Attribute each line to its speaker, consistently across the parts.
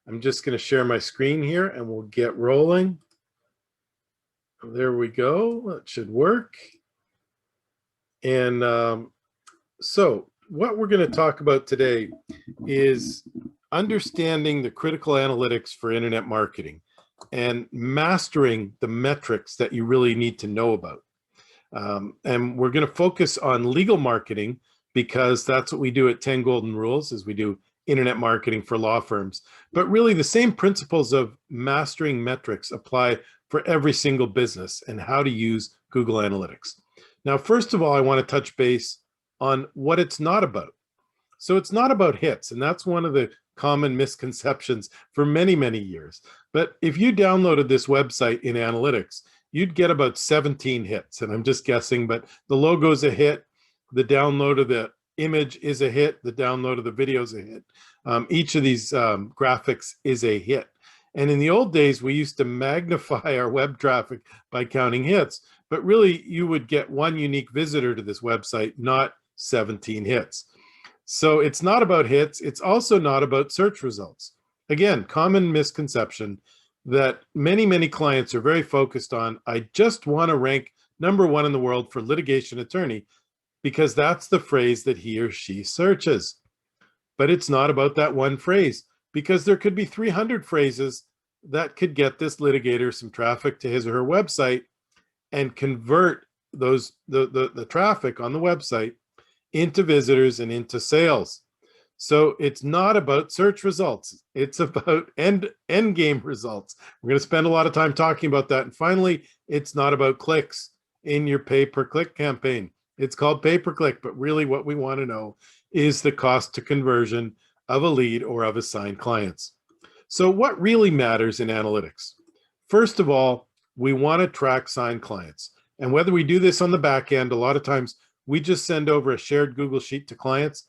Speaker 1: I'm just going to share my screen here and we'll get rolling. There we go. That should work. And so what we're going to talk about today is understanding the critical analytics for internet marketing and mastering the metrics that you really need to know about. And we're going to focus on legal marketing because that's what we do at 10 Golden Rules, is we do internet marketing for law firms. But really the same principles of mastering metrics apply for every single business and how to use Google Analytics. Now, first of all, I want to touch base on what it's not about. So it's not about hits, and that's one of the common misconceptions for many, many years. But if you downloaded this website in analytics, you'd get about 17 hits, and I'm just guessing, but the logo's a hit, the download of the image is a hit, the download of the video is a hit. Each of these graphics is a hit. And in the old days, we used to magnify our web traffic by counting hits, but really you would get one unique visitor to this website, not 17 hits. So it's not about hits. It's also not about search results. Again, common misconception that many clients are very focused on. I just want to rank #1 in the world for litigation attorney because that's the phrase that he or she searches. But it's not about that one phrase, because there could be 300 phrases that could get this litigator some traffic to his or her website and convert the traffic on the website into visitors and into sales. So it's not about search results. It's about end game results. We're going to spend a lot of time talking about that. And finally, it's not about clicks in your pay-per-click campaign. It's called pay-per-click, but really what we want to know is the cost to conversion of a lead or of assigned clients. So what really matters in analytics? First of all, we want to track signed clients. And whether we do this on the back end, a lot of times we just send over a shared Google Sheet to clients.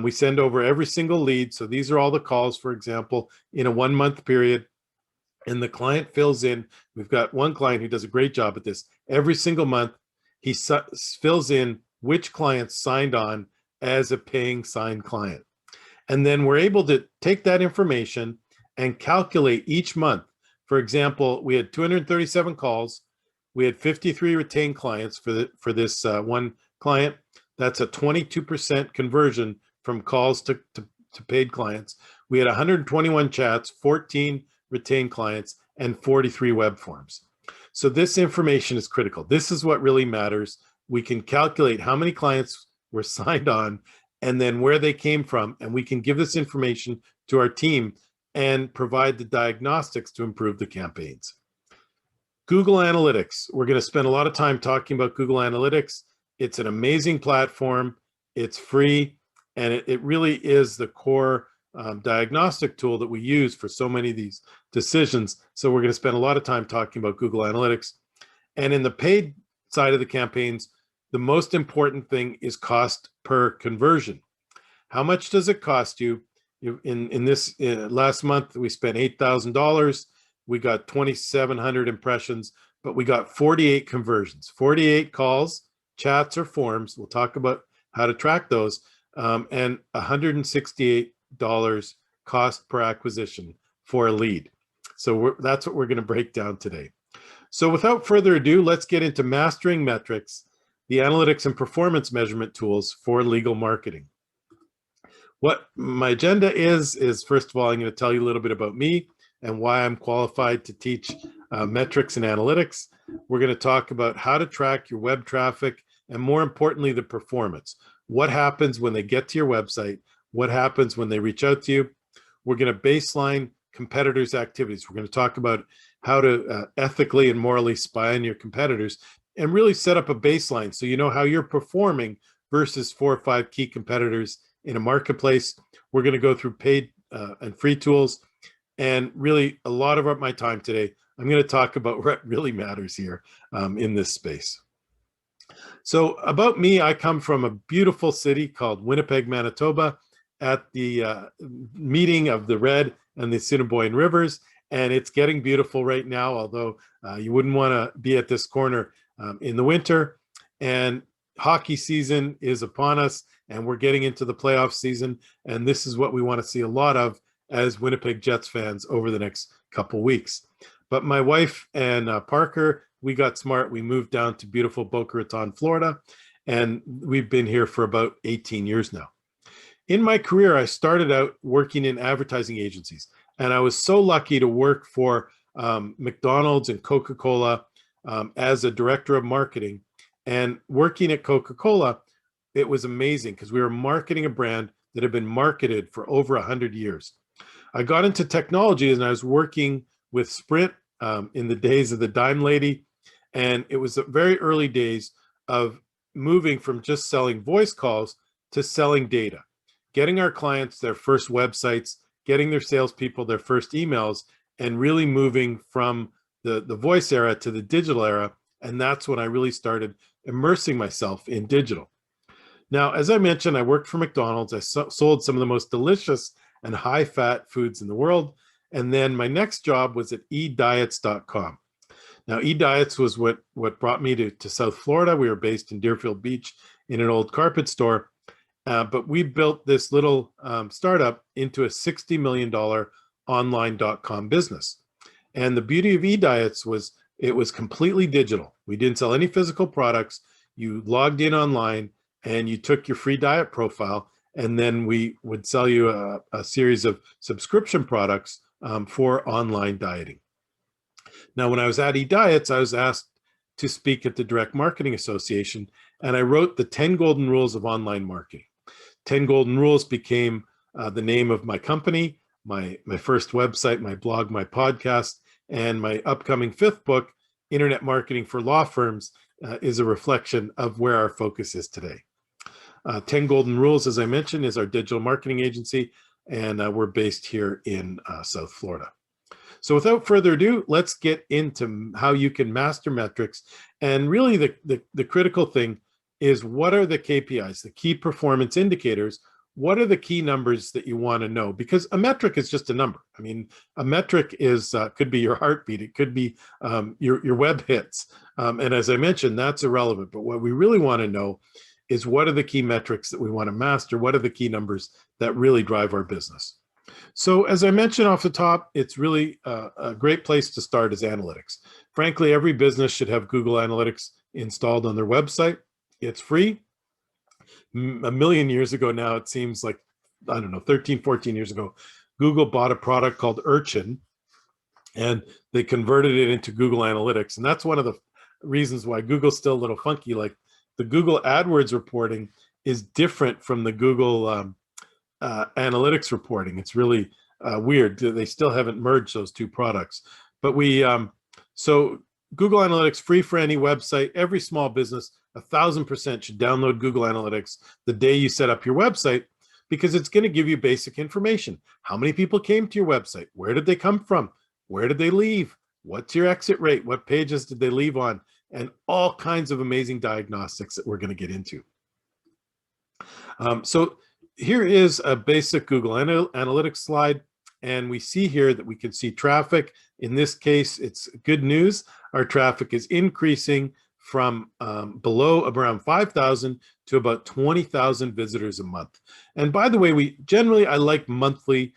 Speaker 1: We send over every single lead. So these are all the calls, for example, in a 1-month period. And the client fills in. We've got one client who does a great job at this. Every single month, he fills in which clients signed on as a paying signed client. And then we're able to take that information and calculate each month. For example, we had 237 calls. We had 53 retained clients for this one client. That's a 22% conversion from calls to paid clients. We had 121 chats, 14 retained clients, and 43 web forms. So this information is critical. This is what really matters. We can calculate how many clients were signed on and then where they came from, and we can give this information to our team and provide the diagnostics to improve the campaigns. Google Analytics. We're going to spend a lot of time talking about Google Analytics. It's an amazing platform. It's free, and it really is the core diagnostic tool that we use for so many of these decisions. So we're going to spend a lot of time talking about Google Analytics. And in the paid side of the campaigns, the most important thing is cost per conversion. How much does it cost you? In this last month, we spent $8,000. We got 2,700 impressions, but we got 48 conversions, 48 calls, chats, or forms. We'll talk about how to track those, and $168 cost per acquisition for a lead. So that's what we're going to break down today. So without further ado, let's get into mastering metrics, the analytics and performance measurement tools for legal marketing. What my agenda is first of all, I'm going to tell you a little bit about me and why I'm qualified to teach metrics and analytics. We're going to talk about how to track your web traffic and, more importantly, the performance. What happens when they get to your website? What happens when they reach out to you? We're going to baseline competitors' activities. We're going to talk about how to ethically and morally spy on your competitors and really set up a baseline so you know how you're performing versus 4 or 5 key competitors in a marketplace. We're going to go through paid and free tools. And really, a lot of my time today, I'm going to talk about what really matters here in this space. So about me, I come from a beautiful city called Winnipeg, Manitoba, at the meeting of the Red and the Assiniboine Rivers. And it's getting beautiful right now, although you wouldn't want to be at this corner in the winter. And hockey season is upon us, and we're getting into the playoff season. And this is what we want to see a lot of as Winnipeg Jets fans over the next couple weeks. But my wife and Parker, we got smart. We moved down to beautiful Boca Raton, Florida, and we've been here for about 18 years now. In my career, I started out working in advertising agencies, and I was so lucky to work for McDonald's and Coca-Cola as a director of marketing. And working at Coca-Cola, it was amazing because we were marketing a brand that had been marketed for over 100 years. I got into technology and I was working with Sprint in the days of the Dime Lady. And it was the very early days of moving from just selling voice calls to selling data, getting our clients their first websites, getting their salespeople their first emails, and really moving from the voice era to the digital era. And that's when I really started immersing myself in digital. Now, as I mentioned, I worked for McDonald's. I sold some of the most delicious and high-fat foods in the world. And then my next job was at ediets.com. Now, eDiets was what brought me to South Florida. We were based in Deerfield Beach in an old carpet store. But we built this little startup into a $60 million online.com business. And the beauty of eDiets was it was completely digital. We didn't sell any physical products. You logged in online and you took your free diet profile, and then we would sell you a series of subscription products for online dieting. Now, when I was at eDiets, I was asked to speak at the Direct Marketing Association, and I wrote the 10 Golden Rules of Online Marketing. 10 Golden Rules became the name of my company, my first website, my blog, my podcast, and my upcoming 5th book, Internet Marketing for Law Firms, is a reflection of where our focus is today. 10 Golden Rules, as I mentioned, is our digital marketing agency, and we're based here in South Florida. So without further ado, let's get into how you can master metrics. And really the critical thing is, what are the KPIs, the key performance indicators? What are the key numbers that you want to know? Because a metric is just a number. I mean, a metric is could be your heartbeat. It could be your web hits. And as I mentioned, that's irrelevant. But what we really want to know is, what are the key metrics that we want to master? What are the key numbers that really drive our business? So as I mentioned off the top, it's really a great place to start is analytics. Frankly, every business should have Google Analytics installed on their website. It's free. A million years ago now, it seems like, I don't know, 13, 14 years ago, Google bought a product called Urchin, and they converted it into Google Analytics. And that's one of the reasons why Google's still a little funky. Like, the Google AdWords reporting is different from the Google Analytics reporting. It's really weird. They still haven't merged those two products. But so Google Analytics, free for any website. Every small business, 1,000% should download Google Analytics the day you set up your website, because it's going to give you basic information. How many people came to your website? Where did they come from? Where did they leave? What's your exit rate? What pages did they leave on? And all kinds of amazing diagnostics that we're going to get into. So here is a basic Google Analytics slide. And we see here that we can see traffic. In this case, it's good news. Our traffic is increasing from below around 5,000 to about 20,000 visitors a month. And by the way, I like monthly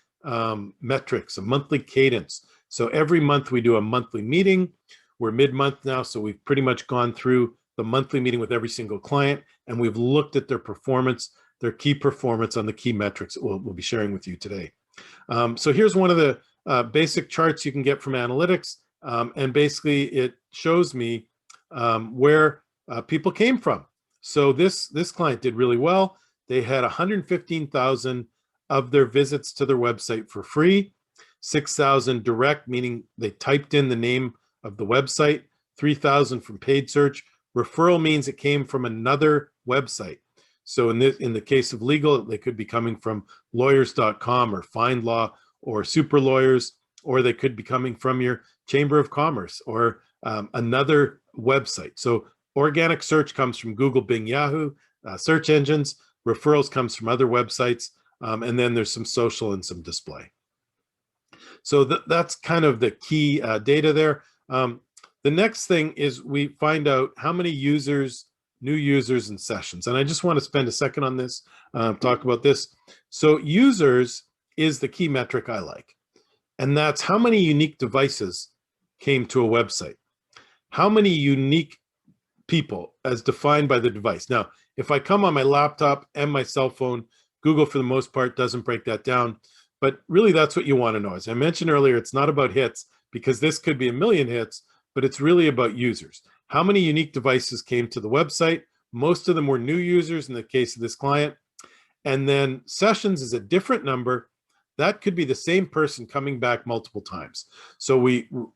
Speaker 1: metrics, a monthly cadence. So every month we do a monthly meeting. We're mid-month now, so we've pretty much gone through the monthly meeting with every single client, and we've looked at their performance, their key performance on the key metrics that we'll be sharing with you today. So here's one of the basic charts you can get from analytics, and basically it shows me where people came from. So this client did really well. They had 115,000 of their visits to their website for free, 6,000 direct, meaning they typed in the name of the website, 3,000 from paid search. Referral means it came from another website. So in the case of legal, they could be coming from lawyers.com or FindLaw or Super Lawyers, or they could be coming from your Chamber of Commerce or another website. So organic search comes from Google, Bing, Yahoo, search engines. Referrals comes from other websites. And then there's some social and some display. So that's kind of the key data there. The next thing is we find out how many users, new users and sessions. And I just want to spend a second on this, talk about this. So users is the key metric I like. And that's how many unique devices came to a website. How many unique people as defined by the device. Now, if I come on my laptop and my cell phone, Google for the most part doesn't break that down. But really that's what you want to know. As I mentioned earlier, it's not about hits because this could be a million hits, but it's really about users. How many unique devices came to the website? Most of them were new users in the case of this client. And then sessions is a different number. That could be the same person coming back multiple times. So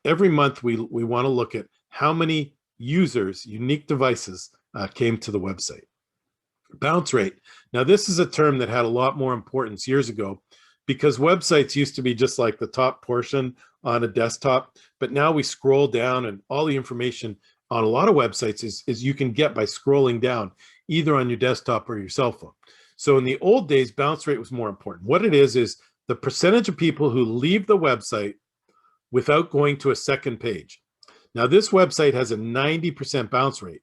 Speaker 1: every month we want to look at how many users, unique devices came to the website. Bounce rate. Now this is a term that had a lot more importance years ago because websites used to be just like the top portion on a desktop, but now we scroll down and all the information on a lot of websites is you can get by scrolling down either on your desktop or your cell phone. So in the old days, bounce rate was more important. What it is the percentage of people who leave the website without going to a second page. Now this website has a 90% bounce rate,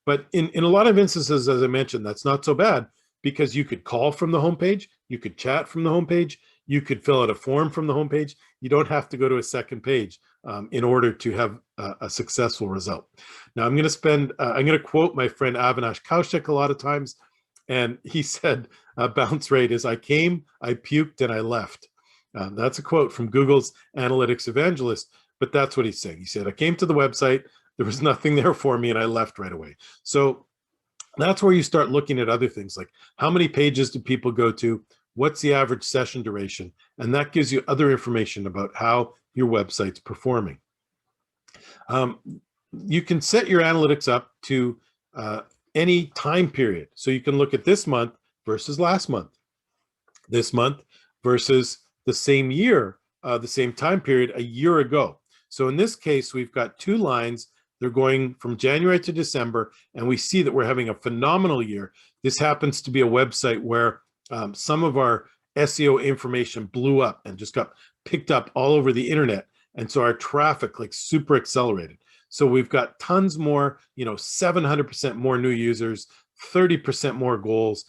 Speaker 1: but in a lot of instances, as I mentioned, that's not so bad because you could call from the homepage, you could chat from the homepage, you could fill out a form from the homepage. You don't have to go to a second page in order to have a successful result. Now I'm going to quote my friend Avinash Kaushik a lot of times, and he said bounce rate is I came, I puked, and I left. That's a quote from Google's analytics evangelist, but that's what he's saying. He said, I came to the website, there was nothing there for me, and I left right away. So that's where you start looking at other things like how many pages do people go to? What's the average session duration? And that gives you other information about how your website's performing. You can set your analytics up to any time period. So you can look at this month versus last month, this month versus the same year, the same time period a year ago. So in this case, we've got two lines. They're going from January to December, and we see that we're having a phenomenal year. This happens to be a website where some of our SEO information blew up and just got picked up all over the internet. And so our traffic like super accelerated. So we've got tons more, 700% more new users, 30% more goals.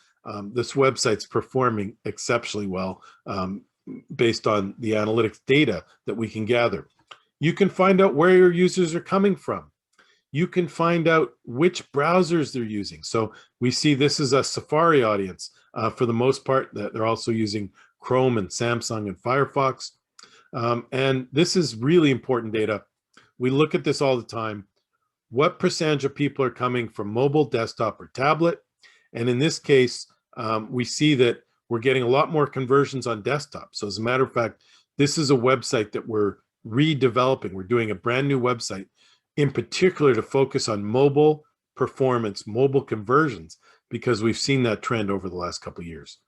Speaker 1: This website's performing exceptionally well based on the analytics data that we can gather. You can find out where your users are coming from. You can find out which browsers they're using. So we see this is a Safari audience for the most part, that they're also using Chrome and Samsung and Firefox. And this is really important data. We look at this all the time. What percentage of people are coming from mobile, desktop, or tablet? And in this case, we see that we're getting a lot more conversions on desktop. So as a matter of fact, this is a website that we're redeveloping. We're doing a brand new website in particular to focus on mobile performance, mobile conversions, because we've seen that trend over the last couple of years.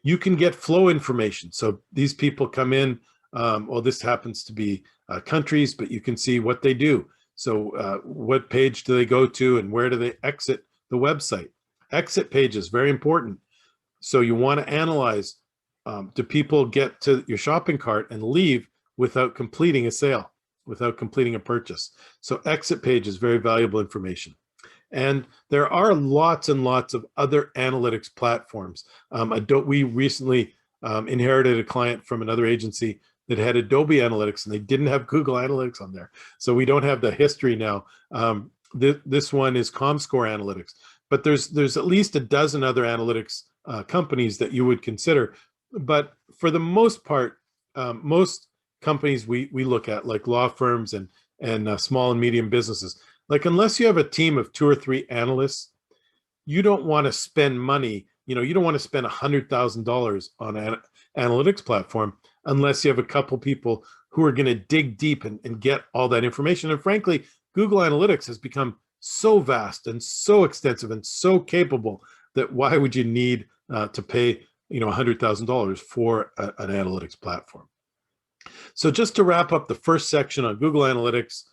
Speaker 1: You can get flow information. So these people come in, well, this happens to be countries, but you can see what they do. So what page do they go to and where do they exit the website? Exit page is very important. So you want to analyze, do people get to your shopping cart and leave without completing a sale, without completing a purchase? So exit page is very valuable information. And there are lots and lots of other analytics platforms. We recently inherited a client from another agency that had Adobe Analytics, and they didn't have Google Analytics on there. So we don't have the history now. This one is ComScore Analytics, but there's at least a dozen other analytics companies that you would consider. But for the most part, most companies we look at, like law firms and small and medium businesses, like unless you have a team of 2 or 3 analysts, you don't want to spend money. You don't want to spend $100,000 on an analytics platform unless you have a couple people who are going to dig deep and get all that information. And frankly, Google Analytics has become so vast and so extensive and so capable that why would you need to pay $100,000 for an analytics platform? So just to wrap up the first section on Google Analytics,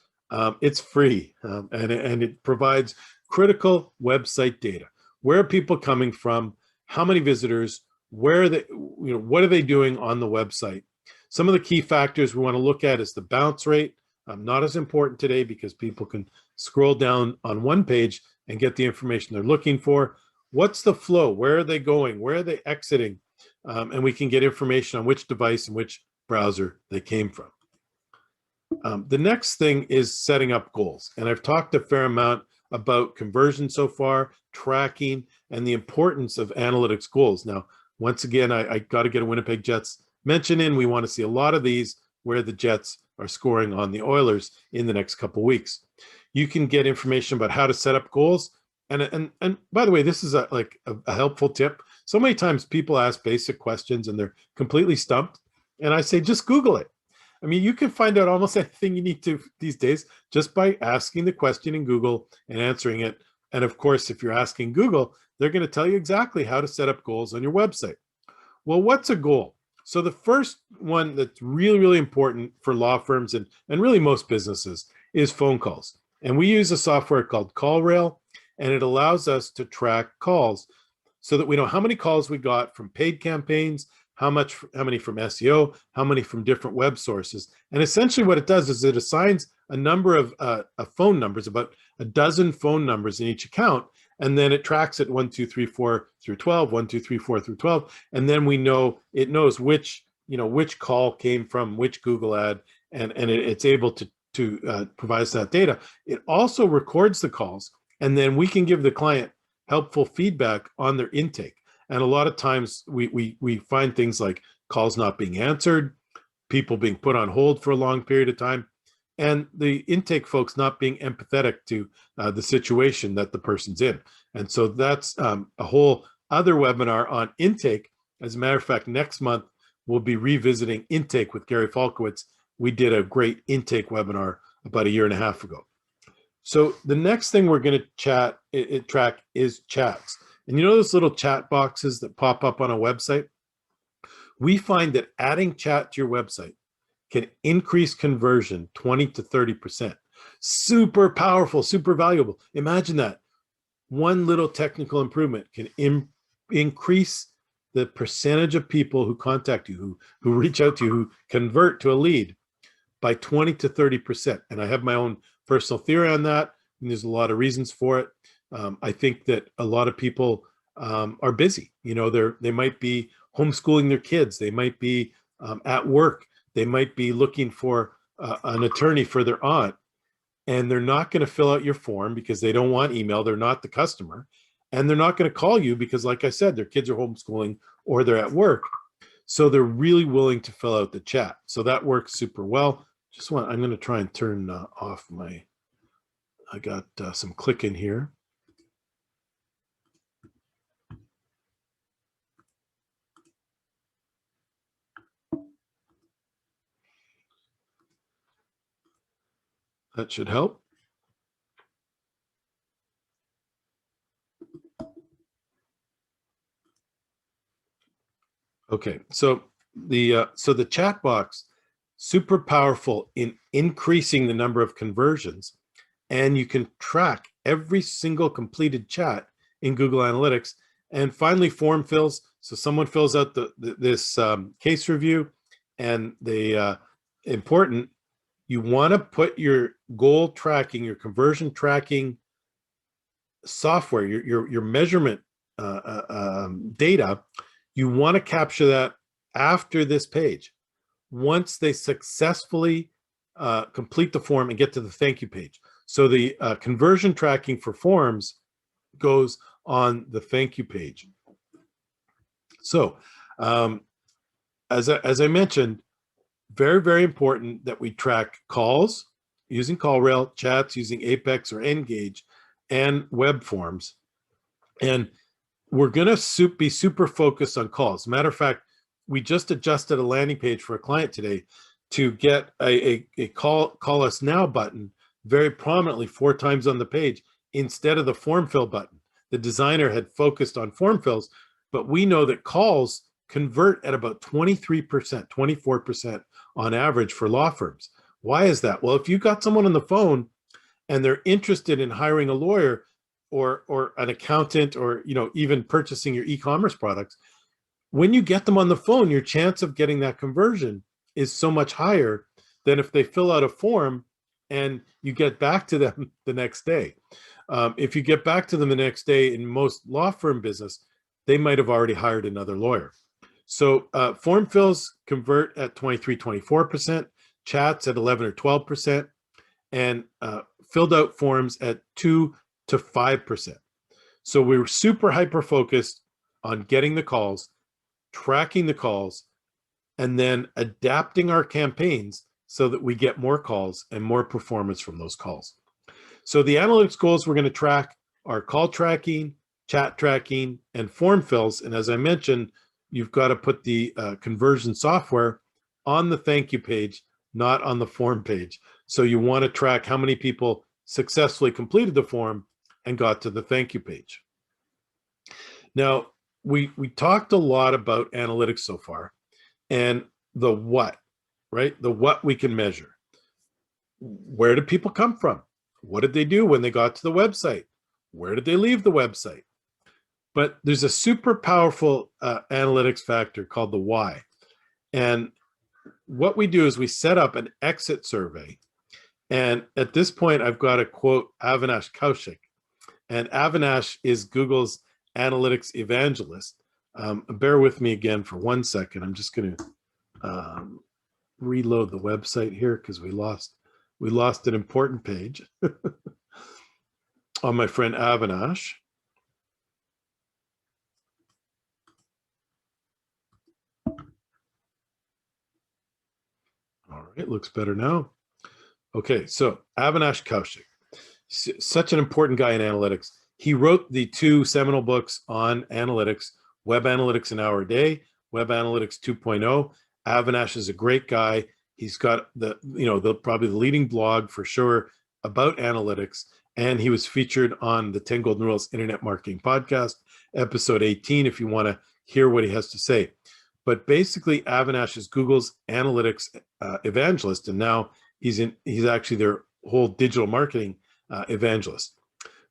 Speaker 1: it's free and it provides critical website data. Where are people coming from? How many visitors? Where are they? What are they doing on the website? Some of the key factors we want to look at is the bounce rate. Not as important today because people can scroll down on one page and get the information they're looking for. What's the flow? Where are they going? Where are they exiting? and we can get information on which device and which browser they came from. The next thing is setting up goals. And I've talked a fair amount about conversion so far, tracking, and the importance of analytics goals. Now, once again, I got to get a Winnipeg Jets mention in. We want to see a lot of these where the Jets are scoring on the Oilers in the next couple of weeks. You can get information about how to set up goals. And by the way, this is a helpful tip. So many times people ask basic questions and they're completely stumped. And I say, just Google it. I mean, you can find out almost anything you need to these days just by asking the question in Google and answering it. And of course, if you're asking Google, they're going to tell you exactly how to set up goals on your website. Well, what's a goal? So the first one that's really, really important for law firms and really most businesses is phone calls. And we use a software called CallRail, and it allows us to track calls so that we know how many calls we got from paid campaigns, how many from SEO, how many from different web sources. And essentially what it does is it assigns a number of phone numbers, about a dozen phone numbers in each account. And then it tracks it 1, 2, 3, 4 through 12, 1, 2, 3, 4 through 12. And then it knows which call came from which Google ad, and it's able to provide us that data. It also records the calls, and then we can give the client helpful feedback on their intake. And a lot of times we find things like calls not being answered, people being put on hold for a long period of time, and the intake folks not being empathetic to the situation that the person's in. And so that's a whole other webinar on intake. As a matter of fact, next month, we'll be revisiting intake with Gary Falkowitz. We did a great intake webinar about a year and a half ago. So the next thing we're going to track is chats. And you know those little chat boxes that pop up on a website? We find that adding chat to your website can increase conversion 20 to 30%. Super powerful, super valuable. Imagine that. One little technical improvement can increase the percentage of people who contact you, who reach out to you, who convert to a lead by 20 to 30%. And I have my own personal theory on that, and there's a lot of reasons for it. I think that a lot of people are busy. You know, they might be homeschooling their kids. They might be at work. They might be looking for an attorney for their aunt, and they're not going to fill out your form because they don't want email. They're not the customer, and they're not going to call you because, like I said, their kids are homeschooling or they're at work. So they're really willing to fill out the chat. So that works super well. I'm going to try and turn off I got some clicking here. That should help. Okay, so the chat box, super powerful in increasing the number of conversions, and you can track every single completed chat in Google Analytics. And finally, form fills. So someone fills out this case review, and important, you want to put your goal tracking, your conversion tracking software, your measurement data. You want to capture that after this page. Once they successfully complete the form and get to the thank you page. So the conversion tracking for forms goes on the thank you page. So as I mentioned, very, very important that we track calls using CallRail, chats using Apex or Engage, and web forms. And we're going to be super focused on calls. Matter of fact, we just adjusted a landing page for a client today to get a call us now button very prominently 4 times on the page instead of the form fill button. The designer had focused on form fills, but we know that calls convert at about 23%, 24% on average for law firms. Why is that? Well, if you got someone on the phone and they're interested in hiring a lawyer or an accountant, or even purchasing your e-commerce products, when you get them on the phone, your chance of getting that conversion is so much higher than if they fill out a form and you get back to them the next day. If you get back to them the next day, in most law firm business, they might have already hired another lawyer. So form fills convert at 23, 24%, chats at 11 or 12%, and filled out forms at 2 to 5%. So we were super hyper focused on getting the calls, tracking the calls, and then adapting our campaigns so that we get more calls and more performance from those calls. So the analytics goals we're going to track are call tracking, chat tracking, and form fills. And as I mentioned, you've got to put the conversion software on the thank you page, not on the form page. So you want to track how many people successfully completed the form and got to the thank you page. Now, we talked a lot about analytics so far and the what, right? The what we can measure. Where did people come from? What did they do when they got to the website? Where did they leave the website? But there's a super powerful analytics factor called the why. And what we do is we set up an exit survey. And at this point, I've got to quote Avinash Kaushik. And Avinash is Google's analytics evangelist. Bear with me again for 1 second. I'm just going to reload the website here because we lost an important page on my friend Avinash. All right, looks better now. Okay, so Avinash Kaushik, such an important guy in analytics. He wrote the 2 seminal books on analytics, Web Analytics an Hour a Day, Web Analytics 2.0. Avinash is a great guy. He's got probably the leading blog for sure about analytics, and he was featured on the 10 Golden Rules Internet Marketing Podcast, episode 18, if you want to hear what he has to say. But basically, Avinash is Google's analytics evangelist, and now he's actually their whole digital marketing evangelist.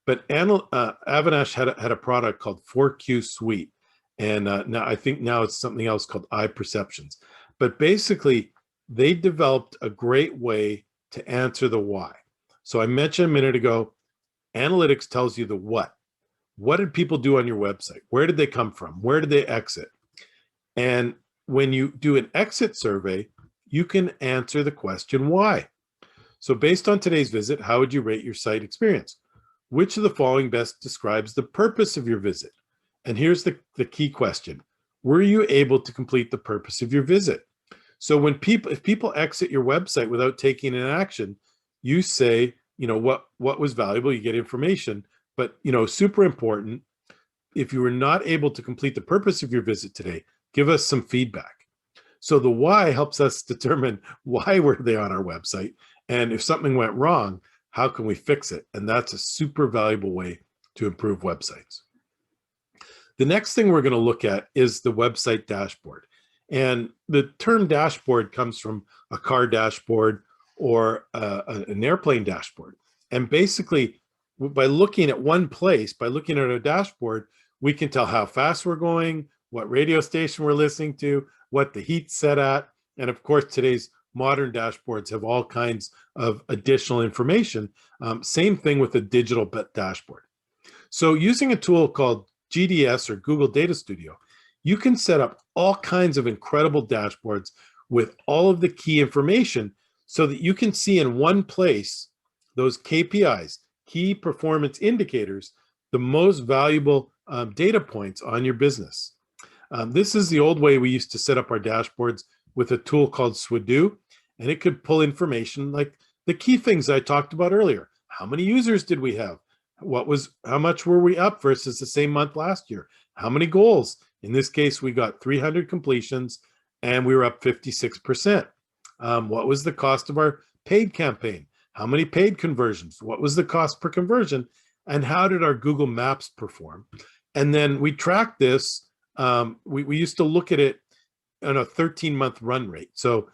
Speaker 1: But Avinash had a product called 4Q Suite, and now I think now it's something else called iPerceptions. But basically, they developed a great way to answer the why. So I mentioned a minute ago, analytics tells you the what. What did people do on your website? Where did they come from? Where did they exit? And when you do an exit survey, you can answer the question why. So based on today's visit, how would you rate your site experience? Which of the following best describes the purpose of your visit? And here's the key question. Were you able to complete the purpose of your visit? So if people exit your website without taking an action, you say, what was valuable, you get information, but super important, if you were not able to complete the purpose of your visit today, give us some feedback. So the why helps us determine why were they on our website, and if something went wrong, how can we fix it? And that's a super valuable way to improve websites. The next thing we're going to look at is the website dashboard. And the term dashboard comes from a car dashboard or an airplane dashboard. And basically, by looking at one place, by looking at a dashboard, we can tell how fast we're going, what radio station we're listening to, what the heat's set at. And of course, today's modern dashboards have all kinds of additional information. Same thing with a digital dashboard. So using a tool called GDS or Google Data Studio, you can set up all kinds of incredible dashboards with all of the key information so that you can see in one place those KPIs, key performance indicators, the most valuable data points on your business. This is the old way we used to set up our dashboards with a tool called Swidoo, and it could pull information like the key things I talked about earlier. How many users did we have? How much were we up versus the same month last year? How many goals? In this case, we got 300 completions and we were up 56%. What was the cost of our paid campaign? How many paid conversions? What was the cost per conversion? And how did our Google Maps perform? And then we tracked this. We used to look at it on a 13-month run rate. So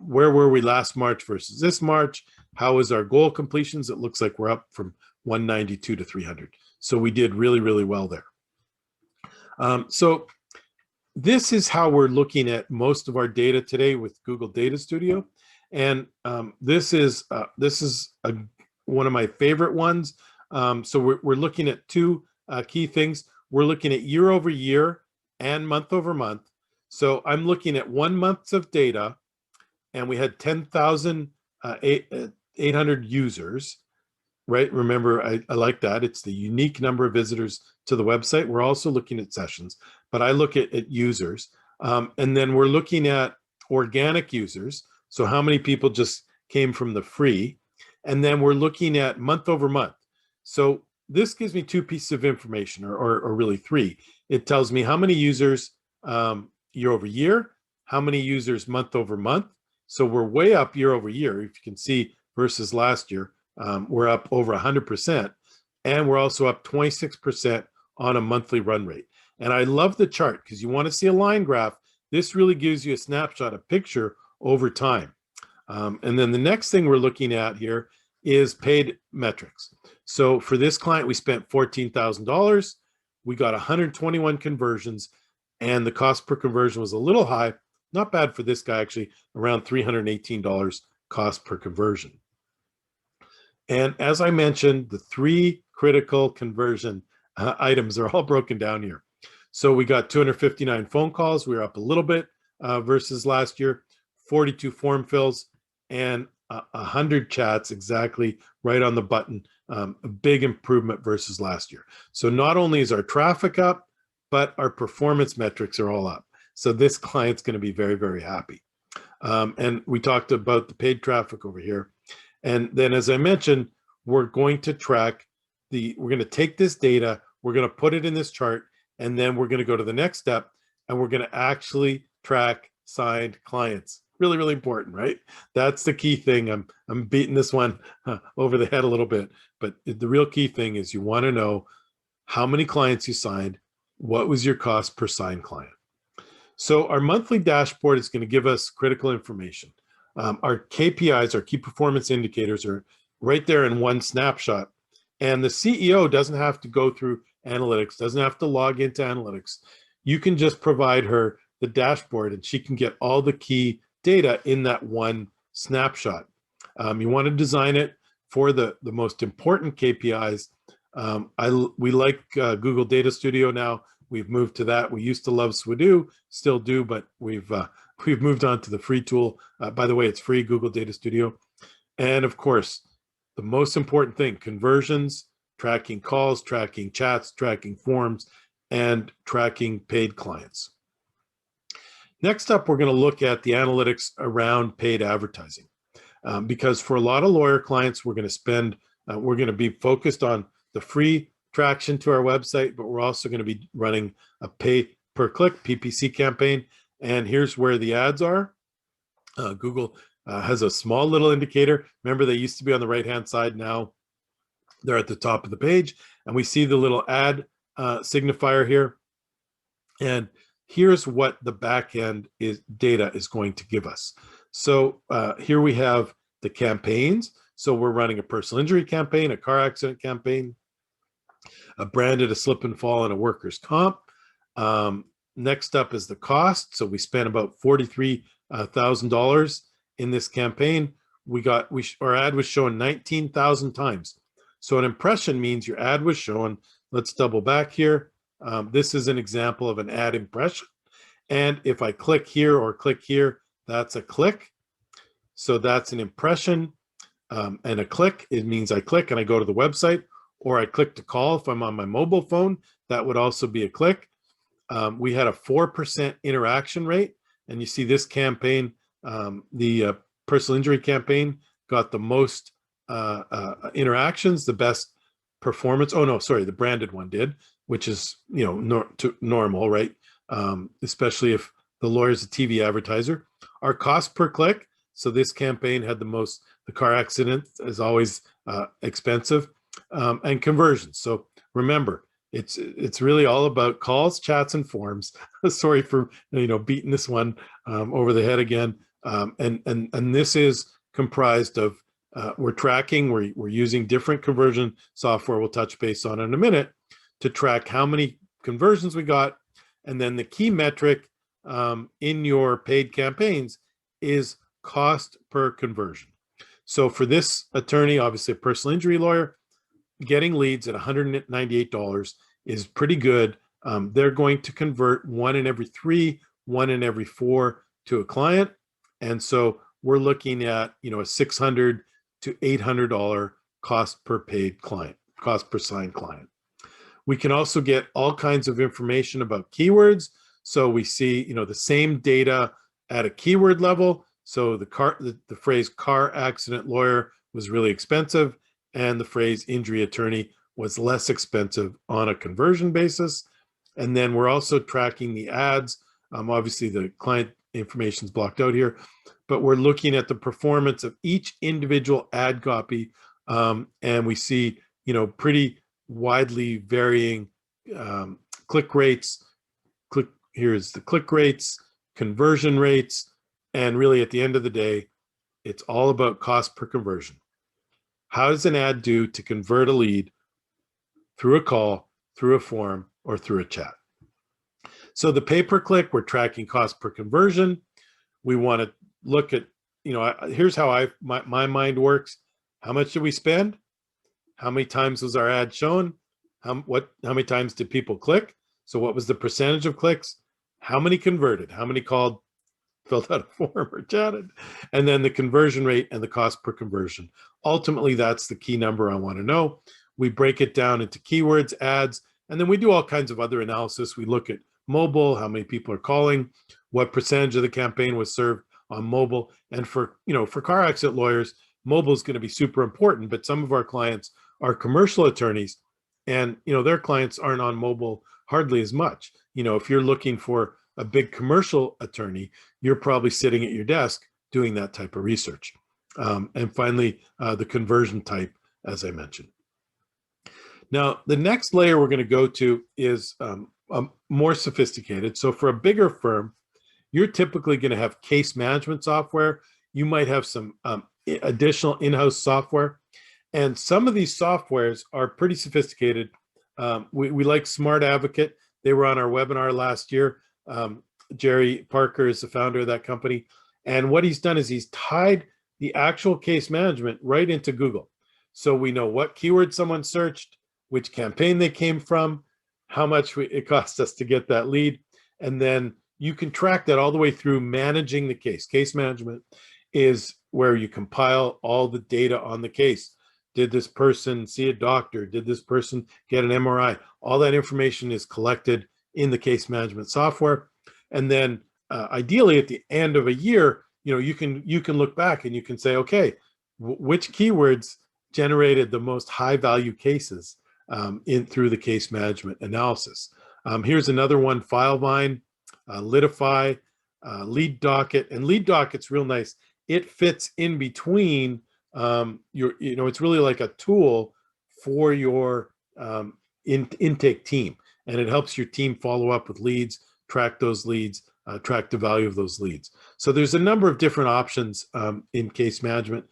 Speaker 1: where were we last March versus this March? How was our goal completions? It looks like we're up from 192 to 300. So we did really, really well there. So this is how we're looking at most of our data today with Google Data Studio. And this is one of my favorite ones. So we're looking at 2 key things. We're looking at year over year and month over month. So I'm looking at 1 month of data, and we had 10,800 users, right? Remember, I like that. It's the unique number of visitors to the website. We're also looking at sessions, but I look at users. And then we're looking at organic users. So how many people just came from the free? And then we're looking at month over month. So this gives me two pieces of information, or really three. It tells me how many users year over year, how many users month over month. So we're way up year over year, if you can see, versus last year. We're up over 100%, and we're also up 26% on a monthly run rate. And I love the chart because you want to see a line graph. This really gives you a snapshot, a picture over time. And then the next thing we're looking at here is paid metrics. So for this client, we spent $14,000. We got 121 conversions, and the cost per conversion was a little high. Not bad for this guy, actually, around $318 cost per conversion. And as I mentioned, the three critical conversion items are all broken down here. So we got 259 phone calls. We were up a little bit versus last year, 42 form fills, and 100 chats exactly right on the button. A big improvement versus last year. So not only is our traffic up, but our performance metrics are all up. So this client's going to be very, very happy. And we talked about the paid traffic over here. And then, as I mentioned, we're going to track we're going to take this data, we're going to put it in this chart, and then we're going to go to the next step, and we're going to actually track signed clients. Really, really important, right? That's the key thing. I'm beating this one over the head a little bit, but the real key thing is you want to know how many clients you signed, what was your cost per signed client. So our monthly dashboard is going to give us critical information. Our KPIs, our key performance indicators, are right there in one snapshot. And the CEO doesn't have to go through analytics, doesn't have to log into analytics. You can just provide her the dashboard, and she can get all the key data in that one snapshot. You want to design it for the most important KPIs. We like Google Data Studio now. We've moved to that. We used to love Swidoo, still do, but we've moved on to the free tool. By the way, it's free, Google Data Studio. And of course, the most important thing, conversions, tracking calls, tracking chats, tracking forms, and tracking paid clients. Next up, we're going to look at the analytics around paid advertising. Because for a lot of lawyer clients, we're going to be focused on the free traction to our website, but we're also going to be running a pay per click PPC campaign. And here's where the ads are. Google has a small little indicator. Remember, they used to be on the right-hand side. Now they're at the top of the page, and we see the little ad signifier here. And here's what the back end data is going to give us. So here we have the campaigns. So we're running a personal injury campaign, a car accident campaign, a branded, a slip and fall, and a workers' comp. Next up is the cost. So we spent about $43,000 in this campaign. Our ad was shown 19,000 times. So an impression means your ad was shown. Let's double back here. This is an example of an ad impression. And if I click here or click here, that's a click. So that's an impression. And a click, it means I click and I go to the website, or I click to call if I'm on my mobile phone. That would also be a click. We had a 4% interaction rate. And you see this campaign, the personal injury campaign, got the most interactions, the best performance. Oh, no, sorry, the branded one did, which is, normal, right? Especially if the lawyer's a TV advertiser. Our cost per click, so this campaign had the car accident is always expensive, and conversions. So remember, it's really all about calls, chats, and forms. Sorry for beating this one over the head again. And this is comprised of we're tracking. We're using different conversion software. We'll touch base on in a minute to track how many conversions we got, and then the key metric in your paid campaigns is cost per conversion. So for this attorney, obviously a personal injury lawyer, getting leads at $198 is pretty good. They're going to convert 1 in every 3 1 in every 4 to a client. And so we're looking at, a $600 to $800 cost per paid client, cost per signed client. We can also get all kinds of information about keywords. So we see, the same data at a keyword level. So the phrase car accident lawyer was really expensive, and the phrase injury attorney was less expensive on a conversion basis. And then we're also tracking the ads. Obviously, the client information is blocked out here, but we're looking at the performance of each individual ad copy, and we see, pretty widely varying click rates. Here's the click rates, conversion rates, and really at the end of the day, it's all about cost per conversion. How does an ad do to convert a lead through a call, through a form, or through a chat? So the pay-per-click, we're tracking cost per conversion. We want to look at, here's how my mind works. How much did we spend? How many times was our ad shown? How many times did people click? So what was the percentage of clicks? How many converted? How many called, filled out a form, or chatted? And then the conversion rate and the cost per conversion. Ultimately, that's the key number I want to know. We break it down into keywords, ads, and then we do all kinds of other analysis. We look at mobile, how many people are calling, what percentage of the campaign was served on mobile. And for car accident lawyers, mobile is going to be super important, but some of our clients are commercial attorneys, and their clients aren't on mobile hardly as much. If you're looking for a big commercial attorney, you're probably sitting at your desk doing that type of research. And finally, the conversion type, as I mentioned. Now, the next layer we're going to go to is more sophisticated. So for a bigger firm, you're typically going to have case management software. You might have some additional in-house software. And some of these softwares are pretty sophisticated. We like Smart Advocate. They were on our webinar last year. Jerry Parker is the founder of that company. And what he's done is he's tied the actual case management right into Google. So we know what keyword someone searched, which campaign they came from, how much it cost us to get that lead. And then you can track that all the way through managing the case. Case management is where you compile all the data on the case. Did this person see a doctor? Did this person get an MRI? All that information is collected in the case management software. And then ideally at the end of a year, you can look back and you can say, okay, which keywords generated the most high value cases through the case management analysis. Here's another one: Filevine, Litify, Lead Docket. And Lead Docket's real nice. It fits in between it's really like a tool for your intake team, and it helps your team follow up with leads, track those leads, track the value of those leads. So there's a number of different options in case management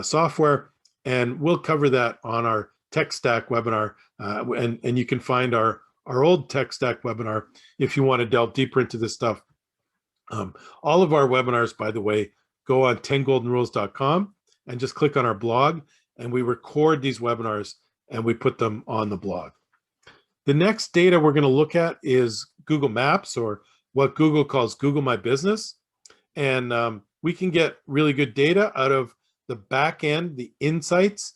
Speaker 1: software, and we'll cover that on our tech stack webinar, and you can find our old tech stack webinar if you want to delve deeper into this stuff. All of our webinars, by the way, go on 10goldenrules.com and just click on our blog, and we record these webinars and we put them on the blog. The next data we're going to look at is Google Maps, or what Google calls Google My Business. And we can get really good data out of the back end, the insights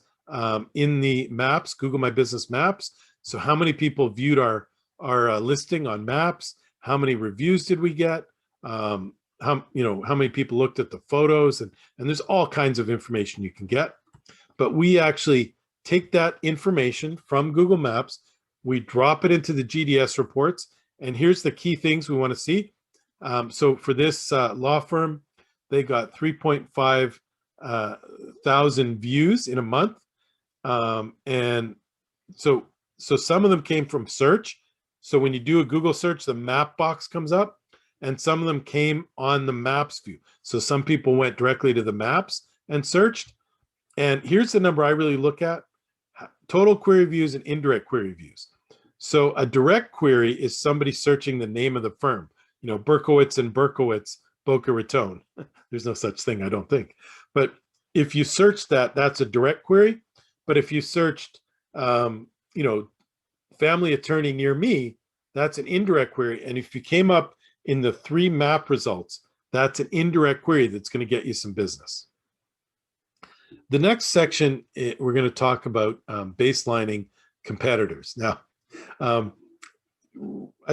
Speaker 1: in the maps, Google My Business Maps. So how many people viewed our listing on Maps? How many reviews did we get? How many people looked at the photos, and there's all kinds of information you can get. But we actually take that information from Google Maps, we drop it into the GDS reports, and here's the key things we want to see. So for this law firm, they got 3.5 thousand views in a month, and so some of them came from search. So when you do a Google search, the map box comes up. And some of them came on the maps view. So some people went directly to the maps and searched. And here's the number I really look at: total query views and indirect query views. So a direct query is somebody searching the name of the firm, Berkowitz and Berkowitz, Boca Raton. There's no such thing, I don't think. But if you search that, that's a direct query. But if you searched, family attorney near me, that's an indirect query. And if you came up in the 3 map results, that's an indirect query that's going to get you some business. The next section, we're going to talk about baselining competitors. Now, I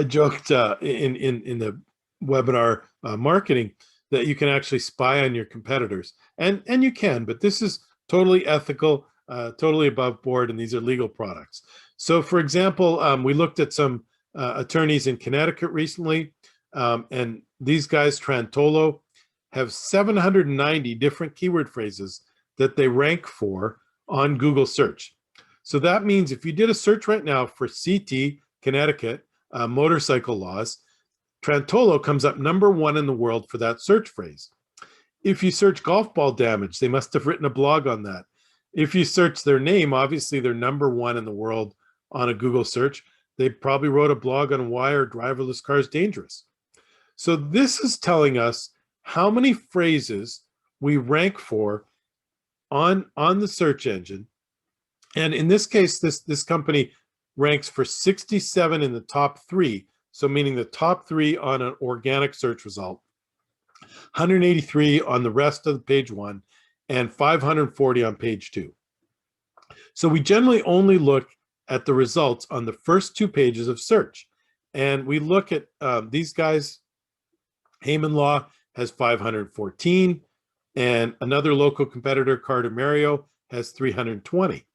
Speaker 1: joked in the webinar marketing that you can actually spy on your competitors, and you can, but this is totally ethical, totally above board, and these are legal products. So, for example, we looked at some attorneys in Connecticut recently, and these guys, Trantolo, have 790 different keyword phrases that they rank for on Google search. So that means if you did a search right now for CT, Connecticut, motorcycle laws, Trantolo comes up #1 in the world for that search phrase. If you search golf ball damage, they must have written a blog on that. If you search their name, obviously they're #1 in the world on a Google search. They probably wrote a blog on why are driverless cars dangerous. So this is telling us how many phrases we rank for on the search engine. And in this case, this company ranks for 67 in the top 3. So meaning the top 3 on an organic search result, 183 on the rest of the page 1, and 540 on page 2. So we generally only look at the results on the first 2 pages of search. And we look at these guys. Heyman Law has 514, and another local competitor, Carter Mario, has 320.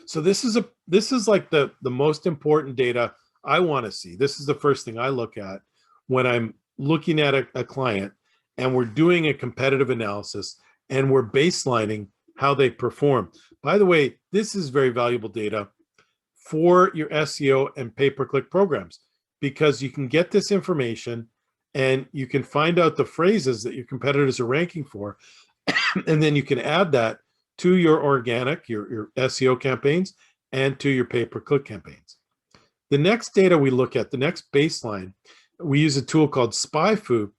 Speaker 1: So this is like the most important data I want to see. This is the first thing I look at when I'm looking at a client and we're doing a competitive analysis and we're baselining how they perform. By the way, this is very valuable data for your SEO and pay-per-click programs, because you can get this information and you can find out the phrases that your competitors are ranking for, and then you can add that to your organic, your SEO campaigns, and to your pay-per-click campaigns. The next data we look at, the next baseline, we use a tool called SpyFu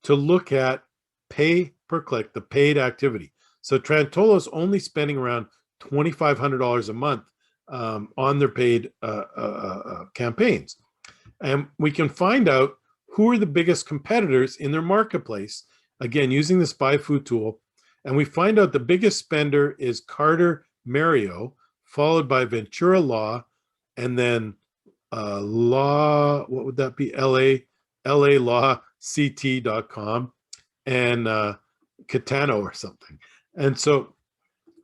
Speaker 1: to look at pay-per-click, the paid activity. So Trantolo is only spending around $2,500 a month on their paid campaigns. And we can find out who are the biggest competitors in their marketplace, again, using the SpyFu tool. And we find out the biggest spender is Carter Mario, followed by Ventura Law, and then Law, what would that be? LALawCT.com, and Catano or something. And so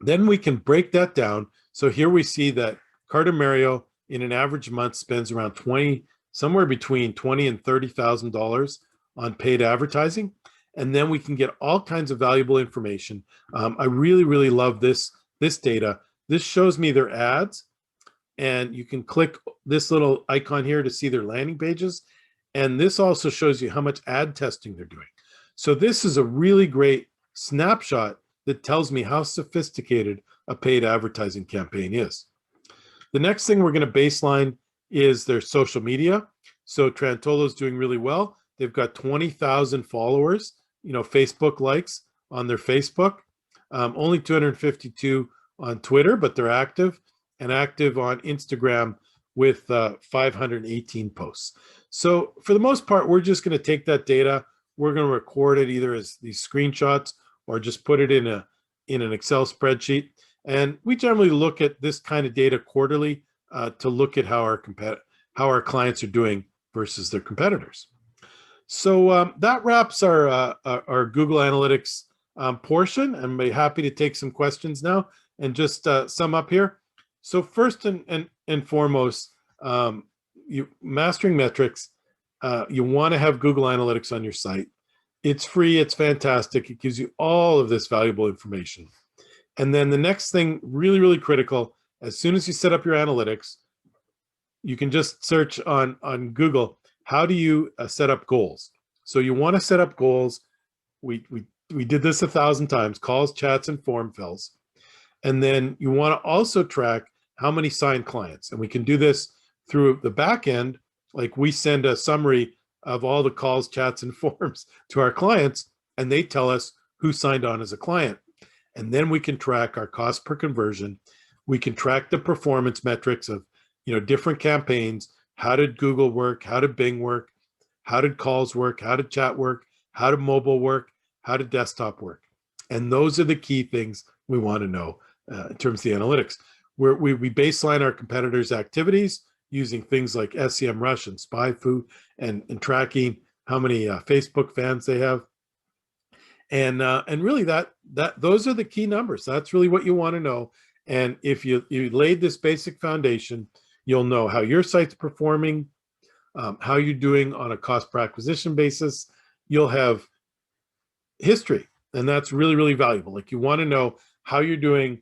Speaker 1: then we can break that down. So here we see that Carter Mario in an average month spends around somewhere between $20,000 and $30,000 on paid advertising. And then we can get all kinds of valuable information. I really, really love this data. This shows me their ads, and you can click this little icon here to see their landing pages. And this also shows you how much ad testing they're doing. So this is a really great snapshot that tells me how sophisticated a paid advertising campaign is. The next thing we're going to baseline is their social media. So Trantolo is doing really well. They've got 20,000 followers, Facebook likes on their Facebook, only 252 on Twitter, but they're active, and active on Instagram with 518 posts. So for the most part, we're just going to take that data. We're going to record it either as these screenshots or just put it in an Excel spreadsheet. And we generally look at this kind of data quarterly to look at how our clients are doing versus their competitors. So that wraps our Google Analytics portion. I'm happy to take some questions now and just sum up here. So first and foremost, mastering metrics, you want to have Google Analytics on your site. It's free, it's fantastic. It gives you all of this valuable information. And then the next thing, really, really critical, as soon as you set up your analytics, you can just search on Google, how do you set up goals? So you want to set up goals. We did this 1,000 times, calls, chats, and form fills. And then you want to also track how many signed clients. And we can do this through the back end. Like we send a summary of all the calls, chats, and forms to our clients, and they tell us who signed on as a client. And then we can track our cost per conversion. We can track the performance metrics of different campaigns. How did Google work? How did Bing work? how did calls work, how did chat work, how did mobile work, how did desktop work? And those are the key things we want to know in terms of the analytics. We baseline our competitors' activities using things like SEMrush and SpyFu and tracking how many Facebook fans they have. And really those are the key numbers. That's really what you want to know. And if you laid this basic foundation, you'll know how your site's performing, how you're doing on a cost per acquisition basis. You'll have history, and that's really, really valuable. Like, you want to know how you're doing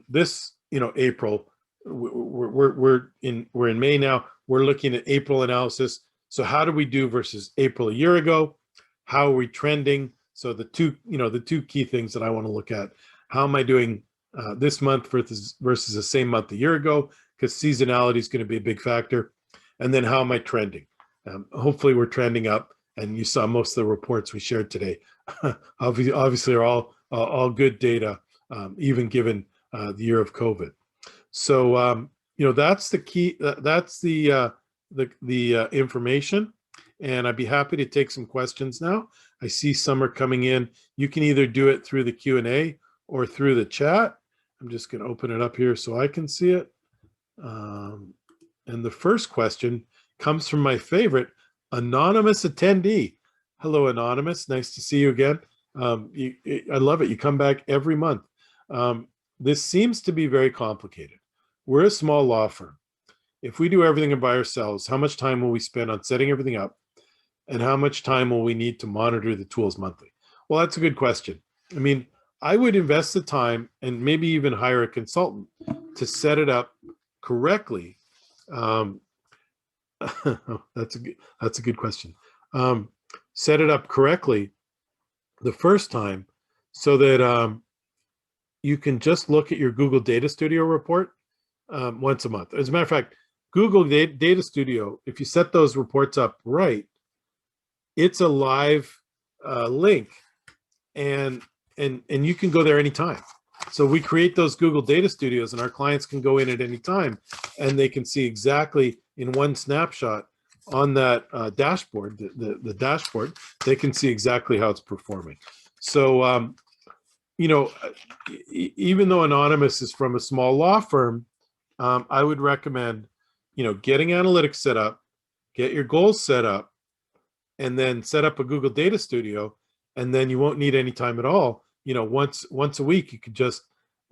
Speaker 1: this, April. We're in May now. We're looking at April analysis. So how do we do versus April a year ago? How are we trending? So the two key things that I want to look at: how am I doing this month versus the same month a year ago? Because seasonality is going to be a big factor. And then how am I trending? Hopefully we're trending up. And you saw most of the reports we shared today. Obviously are all good data, even given the year of COVID. So that's the key. That's the information. And I'd be happy to take some questions now. I see some are coming in. You can either do it through the Q&A or through the chat. I'm just going to open it up here so I can see it. And the first question comes from my favorite anonymous attendee. Hello, Anonymous. Nice to see you again. I love it. You come back every month. This seems to be very complicated. We're a small law firm. If we do everything by ourselves, how much time will we spend on setting everything up? And how much time will we need to monitor the tools monthly? Well, that's a good question. I mean, I would invest the time and maybe even hire a consultant to set it up correctly. That's a good question. Set it up correctly the first time so that you can just look at your Google Data Studio report once a month. As a matter of fact, Google Data Studio, if you set those reports up right, it's a live link, and you can go there anytime. So we create those Google Data Studios, and our clients can go in at any time, and they can see exactly in one snapshot on that dashboard, the dashboard, they can see exactly how it's performing. So, even though Anonymous is from a small law firm, I would recommend, getting analytics set up, get your goals set up, and then set up a Google Data Studio, and then you won't need any time at all. Once a week, you could just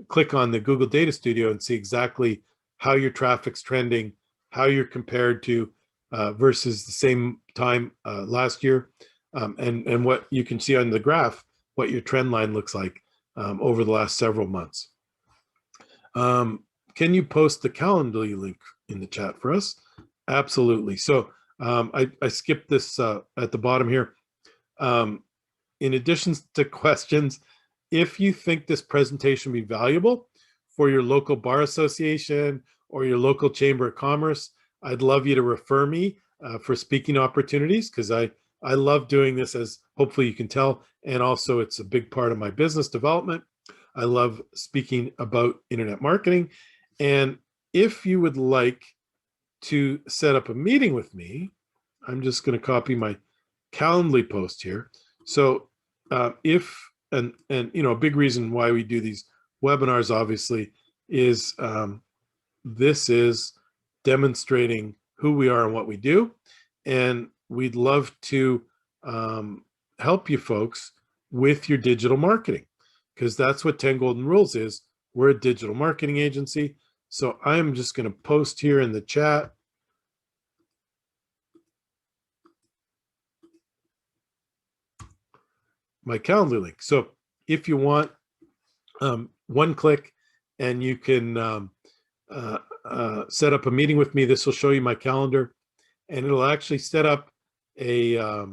Speaker 1: click on the Google Data Studio and see exactly how your traffic's trending, how you're compared to versus the same time last year, and what you can see on the graph, what your trend line looks like over the last several months. Can you post the Calendly link in the chat for us? Absolutely. So I skipped this at the bottom here. In addition to questions, if you think this presentation will be valuable for your local bar association or your local chamber of commerce, I'd love you to refer me for speaking opportunities, because I love doing this, as hopefully you can tell, and also it's a big part of my business development. I love speaking about internet marketing. And if you would like to set up a meeting with me, I'm just going to copy my Calendly post here. So a big reason why we do these webinars, obviously, is this is demonstrating who we are and what we do. And we'd love to help you folks with your digital marketing, because that's what 10 Golden Rules is. We're a digital marketing agency. So I'm just going to post here in the chat my Calendly link. So if you want, one click and you can set up a meeting with me. This will show you my calendar, and it'll actually set up a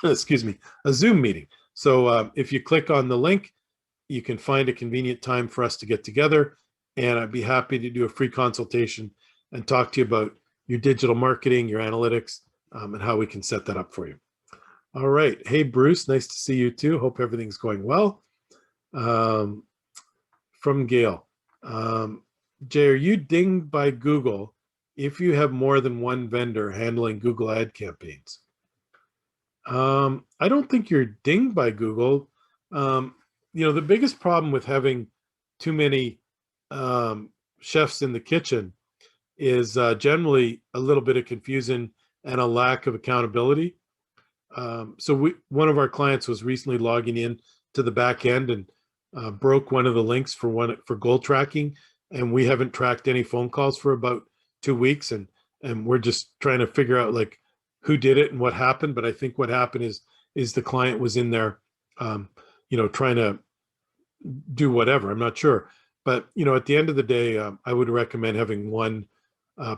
Speaker 1: excuse me, a Zoom meeting. So if you click on the link, you can find a convenient time for us to get together, and I'd be happy to do a free consultation and talk to you about your digital marketing, your analytics, and how we can set that up for you. All right. Hey, Bruce, nice to see you too. Hope everything's going well. From Gail. Jay, are you dinged by Google if you have more than one vendor handling Google ad campaigns. I don't think you're dinged by Google. The biggest problem with having too many chefs in the kitchen is generally a little bit of confusion and a lack of accountability. So one of our clients was recently logging in to the back end and broke one of the links for goal tracking, and we haven't tracked any phone calls for about 2 weeks, and we're just trying to figure out like who did it and what happened. But I think what happened is the client was in there, trying to do whatever. I'm not sure, but at the end of the day, I would recommend having one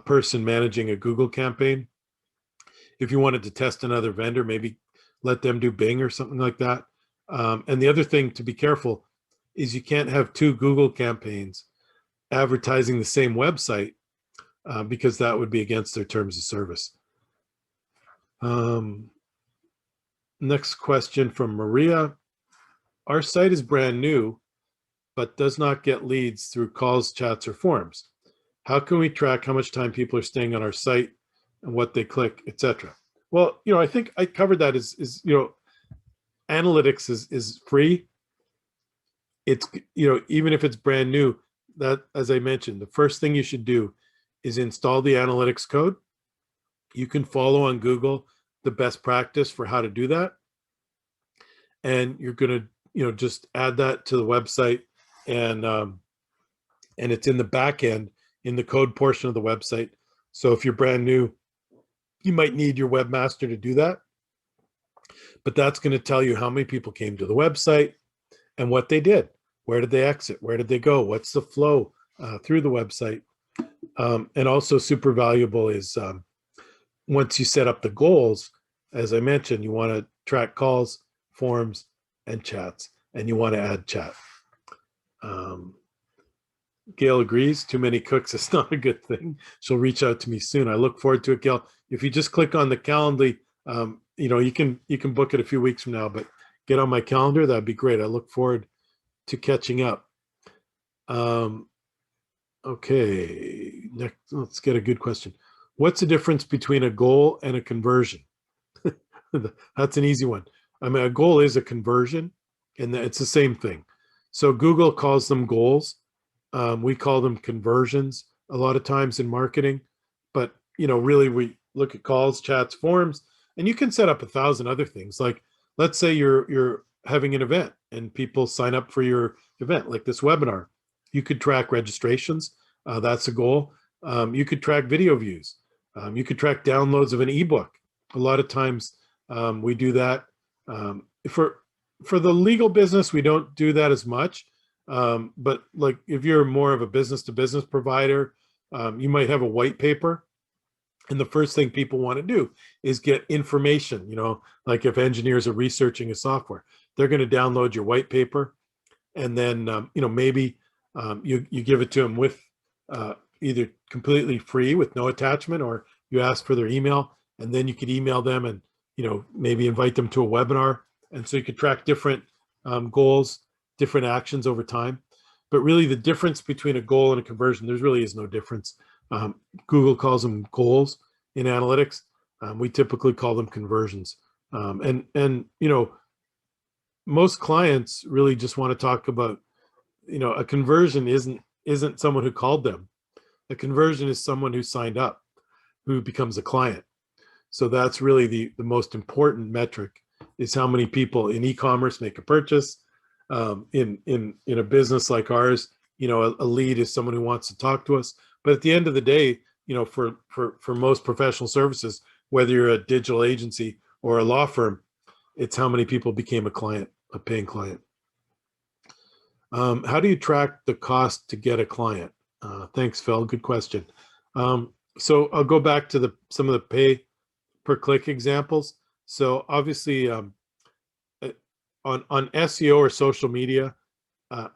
Speaker 1: person managing a Google campaign. If you wanted to test another vendor, maybe let them do Bing or something like that. And the other thing to be careful is you can't have two Google campaigns advertising the same website because that would be against their terms of service. Next question from Maria. Our site is brand new, but does not get leads through calls, chats, or forums. How can we track how much time people are staying on our site and what they click, etc.? Well, I think I covered that. Analytics is free. It's, even if it's brand new, that, as I mentioned, the first thing you should do is install the analytics code. You can follow on Google the best practice for how to do that. And you're going to, just add that to the website, and it's in the back end in the code portion of the website. So if you're brand new, you might need your webmaster to do that. But that's going to tell you how many people came to the website and what they did. Where did they exit? Where did they go? What's the flow through the website? And also super valuable is once you set up the goals, as I mentioned, you want to track calls, forums, and chats, and you want to add chat. Gail agrees. Too many cooks is not a good thing. She'll reach out to me soon. I look forward to it, Gail. If you just click on the Calendly, you can book it a few weeks from now, but get on my calendar. That'd be great. I look forward to catching up. Okay, next, let's get a good question. What's the difference between a goal and a conversion? That's an easy one. I mean, a goal is a conversion, and it's the same thing. So Google calls them goals. We call them conversions a lot of times in marketing, but really we look at calls, chats, forums, and you can set up 1,000 other things. Like, let's say you're having an event and people sign up for your event, like this webinar. You could track registrations. That's a goal. You could track video views. You could track downloads of an ebook. A lot of times we do that. For the legal business, we don't do that as much. But like if you're more of a business-to-business provider, you might have a white paper. And the first thing people want to do is get information, like if engineers are researching a software, they're going to download your white paper. And then, maybe you give it to them with either completely free with no attachment, or you ask for their email, and then you could email them and, maybe invite them to a webinar. And so you could track different goals, different actions over time. But really the difference between a goal and a conversion, there really is no difference. Google calls them goals in analytics. We typically call them conversions. And most clients really just want to talk about, a conversion isn't someone who called them. A conversion is someone who signed up, who becomes a client. So that's really the most important metric, is how many people in e-commerce make a purchase. In a business like ours, a lead is someone who wants to talk to us. But at the end of the day, for most professional services, whether you're a digital agency or a law firm, it's how many people became a client, a paying client. How do you track the cost to get a client? Thanks, Phil. Good question. So I'll go back to some of the pay per click examples. So obviously, on SEO or social media,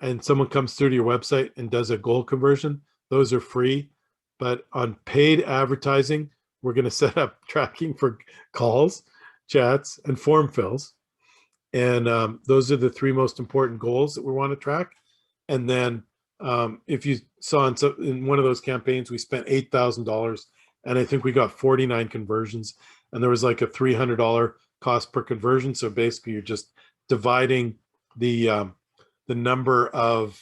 Speaker 1: and someone comes through to your website and does a goal conversion, those are free. But on paid advertising, we're going to set up tracking for calls, chats, and form fills. And those are the three most important goals that we want to track. And then If you saw in one of those campaigns, we spent $8,000, and I think we got 49 conversions, and there was like a $300 cost per conversion. So basically, you're just dividing the number of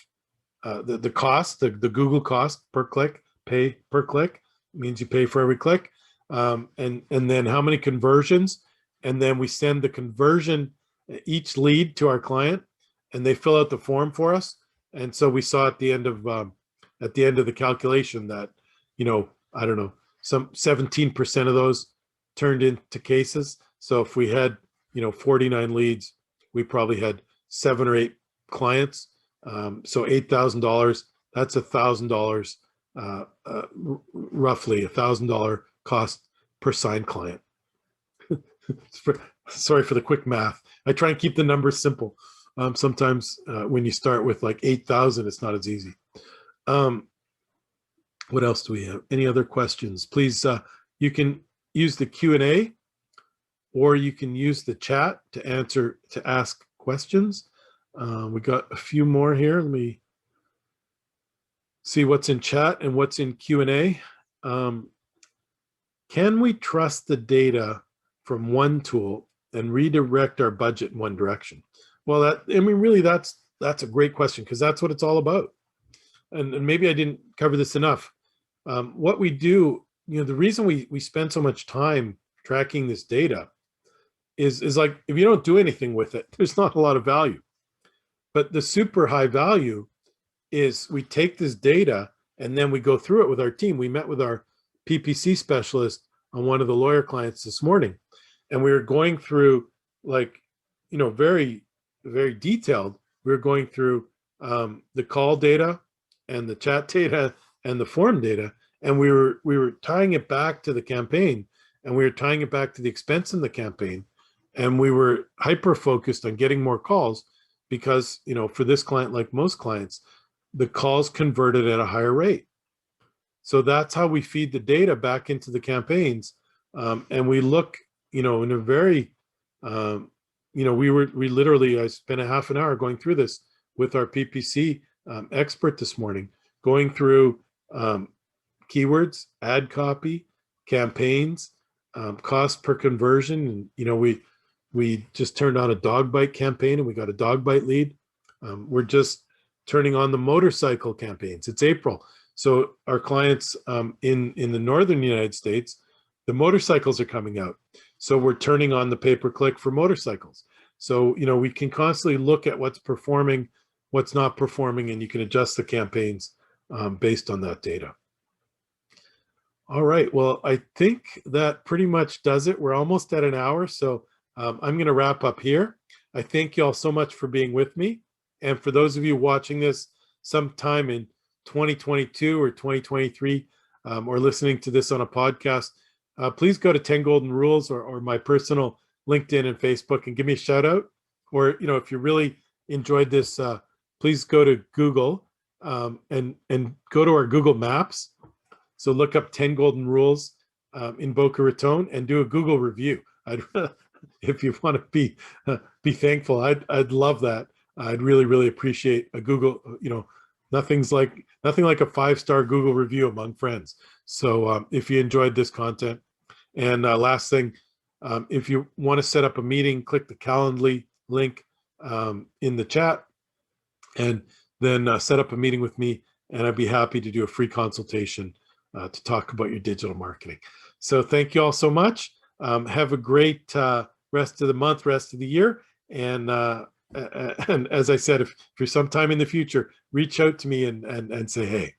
Speaker 1: the cost, the Google cost per click, pay per click, means you pay for every click, and then how many conversions, and then we send the conversion, each lead, to our client, and they fill out the form for us. And so we saw at the end of the calculation that, I don't know, some 17% of those turned into cases. So if we had 49 leads, we probably had 7 or 8 clients. So $8,000, that's $1,000, roughly $1,000 cost per signed client. Sorry for the quick math. I try and keep the numbers simple. Sometimes when you start with like 8,000, it's not as easy. What else do we have? Any other questions? Please, you can use the Q&A, or you can use the chat to ask questions. We got a few more here. Let me see what's in chat and what's in Q&A. Can we trust the data from one tool and redirect our budget in one direction? Well, really, that's a great question, because that's what it's all about. And maybe I didn't cover this enough. What we do, the reason we spend so much time tracking this data is like, if you don't do anything with it, there's not a lot of value. But the super high value is we take this data and then we go through it with our team. We met with our PPC specialist on one of the lawyer clients this morning, and we were going through, like, very, very detailed. We were going through the call data and the chat data and the form data, and we were tying it back to the campaign, and we were tying it back to the expense in the campaign, and we were hyper focused on getting more calls, because for this client, like most clients, the calls converted at a higher rate. So that's how we feed the data back into the campaigns, and we look, in a very, we literally, I spent a half an hour going through this with our PPC expert this morning, going through keywords, ad copy, campaigns, cost per conversion, and we just turned on a dog bite campaign, and we got a dog bite lead. We're just turning on the motorcycle campaigns. It's April. So our clients in the northern United States, the motorcycles are coming out. So we're turning on the pay-per-click for motorcycles. So, we can constantly look at what's performing, what's not performing, and you can adjust the campaigns based on that data. All right, well, I think that pretty much does it. We're almost at an hour, so I'm going to wrap up here. I thank you all so much for being with me. And for those of you watching this sometime in 2022 or 2023, or listening to this on a podcast, please go to 10 Golden Rules or my personal LinkedIn and Facebook and give me a shout out. Or, if you really enjoyed this, please go to Google and go to our Google Maps. So look up 10 Golden Rules in Boca Raton and do a Google review. If you want to be thankful, I'd love that. I'd really, really appreciate a Google, nothing like a 5-star Google review among friends. So if you enjoyed this content, and last thing, if you want to set up a meeting, click the Calendly link in the chat, and then set up a meeting with me, and I'd be happy to do a free consultation to talk about your digital marketing. So thank you all so much. Have a great rest of the month, rest of the year. And as I said, if you're sometime in the future, reach out to me and say, hey.